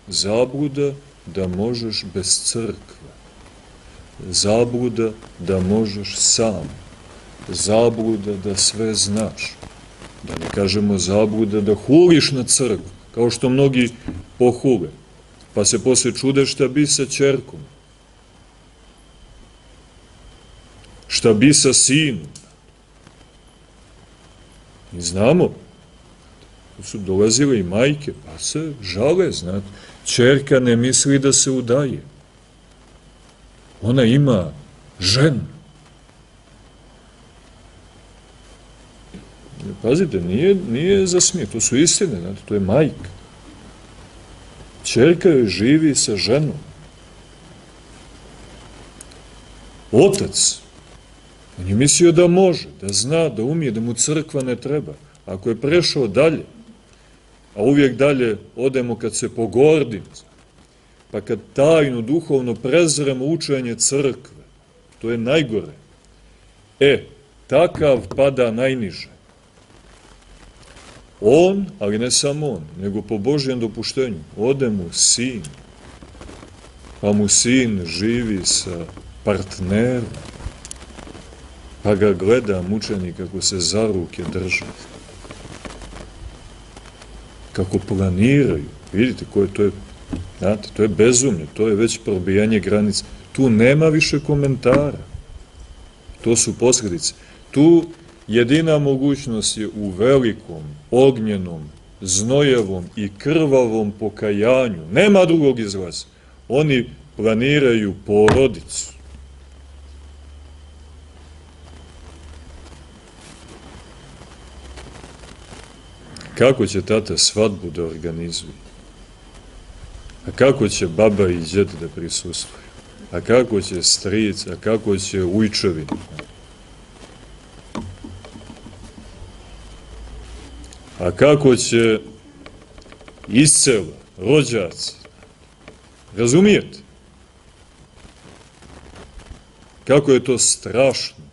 zabluda da možeš bez crkve, zabluda da možeš sam, zabluda da sve znaš, da ne kažemo zabluda da huliš na crkvu, kao što mnogi pohule, pa se posle čude šta bi sa ćerkom, šta bi sa sinom. Mi znamo, su dolazile i majke, pa se žale, znate, ćerka ne misli da se udaje. Ona ima ženu. Pazite, nije za smijeh, to su istine, znate, to je majka. Ćerka joj živi sa ženom. Otac, on je mislio da može, da zna, da umije, da mu crkva ne treba. Ako je prešao dalje, a uvijek dalje odemo kad se pogordim, pa kad tajno, duhovno prezremo učenje crkve, to je najgore. Takav pada najniže. On, ali ne samo on, nego po Božjem dopuštenju, ode mu sin, pa mu sin živi sa partnerom, pa ga gleda mučenik kako se za ruke drže. Kako planiraju. Vidite, to je bezumlje, to je već probijanje granica. Tu nema više komentara. To su posljedice. Tu jedina mogućnost je u velikom, ognjenom, znojevom i krvavom pokajanju. Nema drugog izlaza. Oni planiraju porodicu. Kako će tata svadbu da organizuje? A kako će baba i djed da prisustvuju? A kako će stric? A kako će ujčevi? A kako će iscela, rođaci? Razumijete? Kako je to strašno?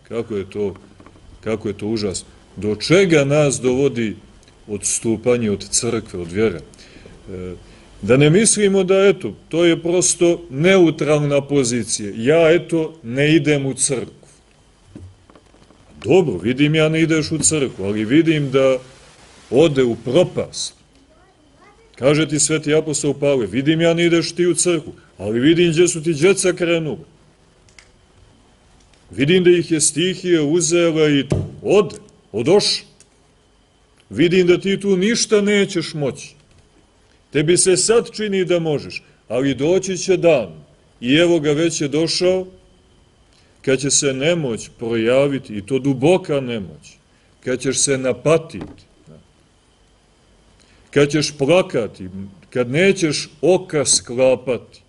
Kako je to užasno? Do čega nas dovodi odstupanje od crkve, od vjere? Da ne mislimo da, to je prosto neutralna pozicija. Ja, ne idem u crkvu. Dobro, vidim ja ne ideš u crkvu, ali vidim da ode u propast. Kaže ti sveti apostol Pavle, vidim ja ne ideš ti u crkvu, ali vidim gdje su ti djeca krenuli. Vidim da ih je stihija uzela i odoš. Vidim da ti tu ništa nećeš moći. Tebi se sad čini da možeš, ali doći će dan, i evo ga već je došao, kad će se nemoć projaviti, i to duboka nemoć, kad ćeš se napatiti, kad ćeš plakati, kad nećeš oka sklapati,